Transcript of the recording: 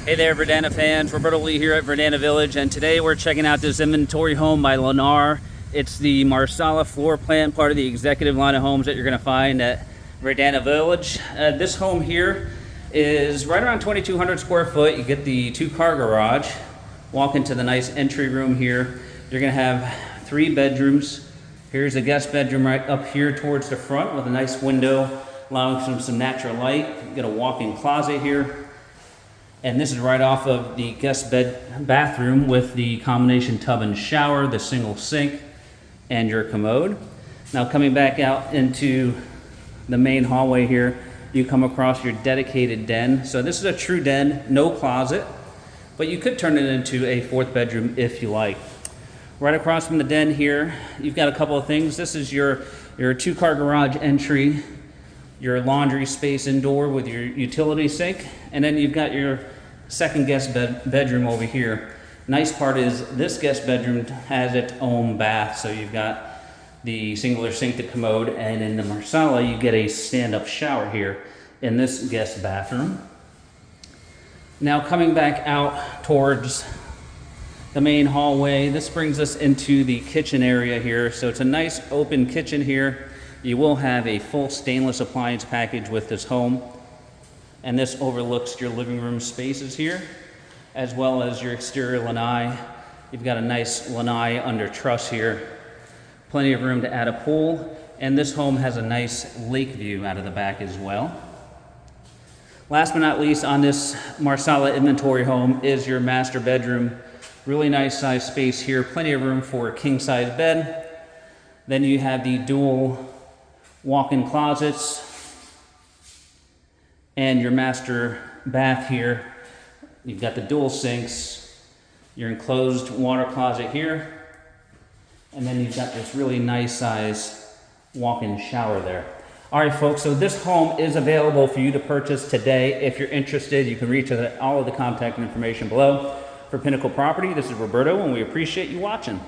Hey there, Verdana fans. Roberto Lee here at Verdana Village, and today we're checking out this inventory home by Lennar. It's the Marsala floor plan, part of the executive line of homes that you're going to find at Verdana Village. This home here is right around 2,200 square foot. You get the two-car garage. Walk into the nice entry room here. You're going to have 3 bedrooms. Here's a guest bedroom right up here towards the front with a nice window allowing some natural light. You get a walk-in closet here. And this is right off of the guest bathroom with the combination tub and shower, the single sink, and your commode. Now coming back out into the main hallway here, you come across your dedicated den. So this is a true den, no closet, but you could turn it into a 4th bedroom if you like. Right across from the den here, you've got a couple of things. This is your 2-car garage entry, your laundry space indoor with your utility sink, and then you've got your second guest bedroom over here. Nice part is this guest bedroom has its own bath, so you've got the singular sink, the commode, and in the Marsala you get a stand-up shower here in this guest bathroom. Now coming back out towards the main hallway, this brings us into the kitchen area here. So it's a nice open kitchen here. You will have a full stainless appliance package with this home. And this overlooks your living room spaces here, as well as your exterior lanai. You've got a nice lanai under truss here. Plenty of room to add a pool. And this home has a nice lake view out of the back as well. Last but not least, on this Marsala inventory home is your master bedroom. Really nice size space here. Plenty of room for a king-size bed. Then you have the dual walk-in closets and your master bath here. You've got the dual sinks, your enclosed water closet here, and then you've got this really nice size walk-in shower there. All right, folks, so this home is available for you to purchase today. If you're interested, you can reach all of the contact information below. For Pinnacle Property, this is Roberto, and we appreciate you watching.